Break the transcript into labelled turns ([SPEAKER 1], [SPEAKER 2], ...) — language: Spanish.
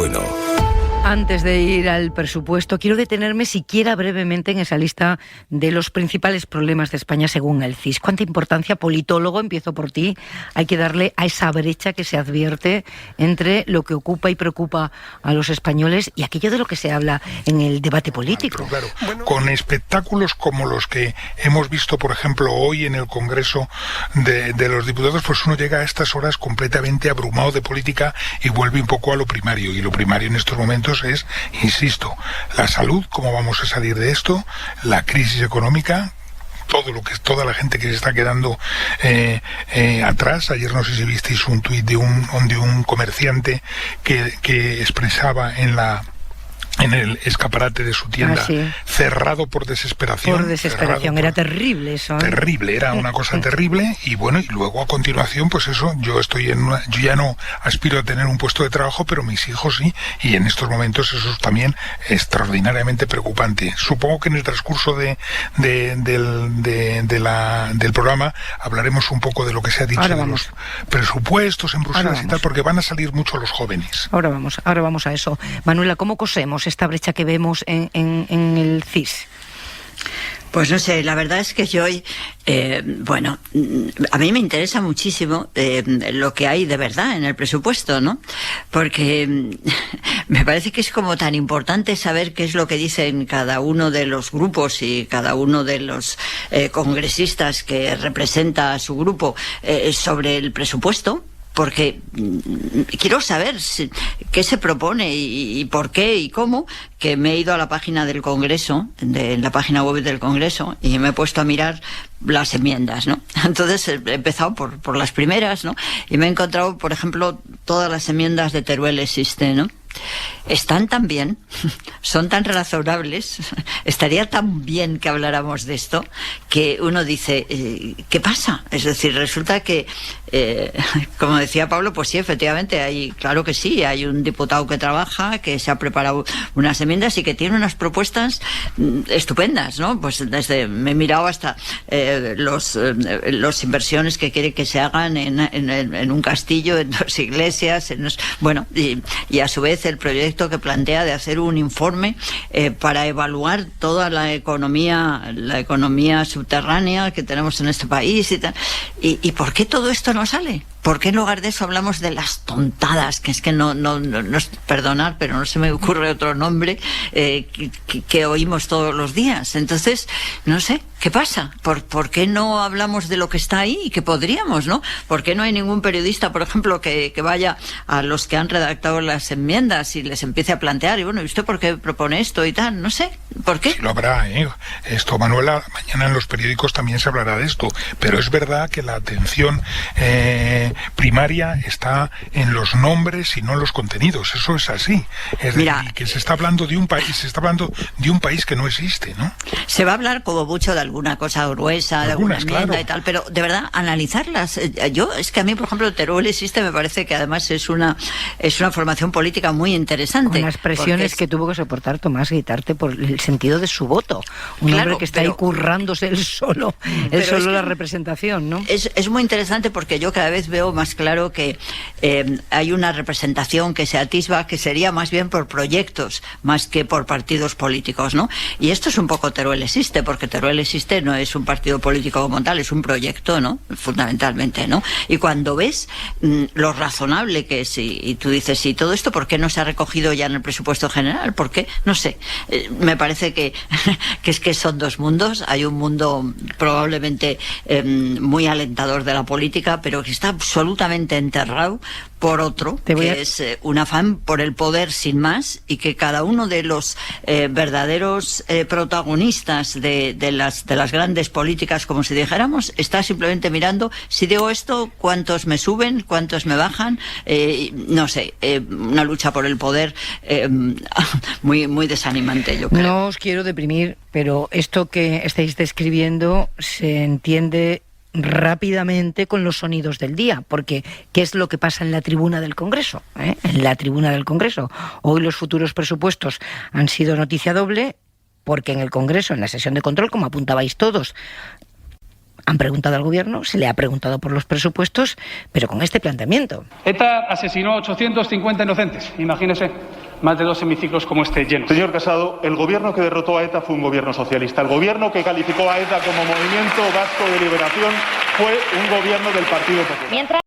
[SPEAKER 1] Bueno.
[SPEAKER 2] Antes de ir al presupuesto, quiero detenerme siquiera brevemente en esa lista de los principales problemas de España según el CIS. ¿Cuánta importancia, politólogo, empiezo por ti, hay que darle a esa brecha que se advierte entre lo que ocupa y preocupa a los españoles y aquello de lo que se habla en el debate político?
[SPEAKER 3] Claro, con espectáculos como los que hemos visto, por ejemplo, hoy en el Congreso de los Diputados, pues uno llega a estas horas completamente abrumado de política y vuelve un poco a lo primario. Y lo primario en estos momentos es, insisto, la salud, cómo vamos a salir de esto, la crisis económica, toda la gente que se está quedando atrás. Ayer no sé si visteis un tuit de un comerciante que expresaba en el escaparate de su tienda, cerrado por desesperación.
[SPEAKER 2] Era terrible eso, ¿eh?
[SPEAKER 3] Terrible, era una cosa terrible. Y bueno, y luego a continuación, pues eso, yo ya no aspiro a tener un puesto de trabajo, pero mis hijos sí, y en estos momentos eso es también extraordinariamente preocupante. Supongo que en el transcurso del programa hablaremos un poco de lo que se ha dicho de los presupuestos en Bruselas y tal, porque van a salir mucho los jóvenes.
[SPEAKER 2] Ahora vamos a eso. Manuela, ¿cómo cosemos esta brecha que vemos en el CIS?
[SPEAKER 4] Pues no sé, la verdad es que yo hoy, a mí me interesa muchísimo lo que hay de verdad en el presupuesto, ¿no? Porque me parece que es como tan importante saber qué es lo que dicen cada uno de los grupos y cada uno de los congresistas que representa a su grupo sobre el presupuesto. Porque quiero saber qué se propone y por qué y cómo, que me he ido a la página del Congreso, en la página web del Congreso, y me he puesto a mirar las enmiendas, ¿no? Entonces he empezado por las primeras, ¿no? Y me he encontrado, por ejemplo, todas las enmiendas de Teruel existe, ¿no? Están tan bien, son tan razonables, estaría tan bien que habláramos de esto, que uno dice, ¿qué pasa? Es decir, resulta que, como decía Pablo, pues sí, efectivamente, claro que sí, hay un diputado que trabaja, que se ha preparado unas enmiendas y que tiene unas propuestas estupendas, ¿no? Pues me he mirado hasta las inversiones que quiere que se hagan en un castillo, en 2 iglesias, y a su vez el proyecto que plantea de hacer un informe para evaluar toda la economía subterránea que tenemos en este país y tal. ¿Y por qué todo esto no sale? ¿Por qué en lugar de eso hablamos de las tontadas? Que es que no perdonar, pero no se me ocurre otro nombre que oímos todos los días. Entonces, no sé, ¿qué pasa? ¿Por qué no hablamos de lo que está ahí y que podríamos, ¿no? ¿Por qué no hay ningún periodista, por ejemplo, que vaya a los que han redactado las enmiendas y les empiece a plantear, y bueno, ¿y usted por qué propone esto y tal? No sé, ¿por qué?
[SPEAKER 3] Sí, lo habrá, ¿eh? Esto, Manuela, mañana en los periódicos también se hablará de esto, pero es verdad que la atención primaria está en los nombres y no en los contenidos. Eso es así. Es decir, que se está hablando de un país que no existe, ¿no?
[SPEAKER 4] Se va a hablar como mucho de alguna cosa gruesa, de alguna enmienda y tal, pero de verdad analizarlas. Es que a mí, por ejemplo, Teruel existe, me parece que además es una formación política muy interesante.
[SPEAKER 2] Con las presiones que tuvo que soportar Tomás Guitarte por el sentido de su voto. Un hombre que está ahí currándose él solo la representación, ¿no?
[SPEAKER 4] Es muy interesante porque yo cada vez veo más claro que hay una representación que se atisba que sería más bien por proyectos más que por partidos políticos, ¿no? Y esto es un poco Teruel existe, porque Teruel existe no es un partido político como tal, es un proyecto, ¿no? Fundamentalmente, ¿no? Y cuando ves lo razonable que es, y tú dices, ¿y todo esto por qué no se ha recogido ya en el presupuesto general? ¿Por qué? No sé. Me parece que es que son dos mundos. Hay un mundo probablemente muy alentador de la política, pero que está absolutamente enterrado por otro, que es un afán por el poder sin más, y que cada uno de los verdaderos protagonistas de las grandes políticas, como si dijéramos, está simplemente mirando, si digo esto, cuántos me suben, cuántos me bajan, no sé, una lucha por el poder muy, muy desanimante, yo creo.
[SPEAKER 2] No os quiero deprimir, pero esto que estáis describiendo se entiende rápidamente con los sonidos del día, porque ¿qué es lo que pasa en la tribuna del Congreso? En la tribuna del Congreso. Hoy los futuros presupuestos han sido noticia doble, porque en el Congreso, en la sesión de control, como apuntabais todos, Han preguntado al gobierno, se le ha preguntado por los presupuestos, pero con este planteamiento.
[SPEAKER 1] ETA asesinó a 850 inocentes, imagínese. Más de 2 hemiciclos como este llenos.
[SPEAKER 5] Señor Casado, el gobierno que derrotó a ETA fue un gobierno socialista. El gobierno que calificó a ETA como Movimiento Vasco de Liberación fue un gobierno del Partido Popular.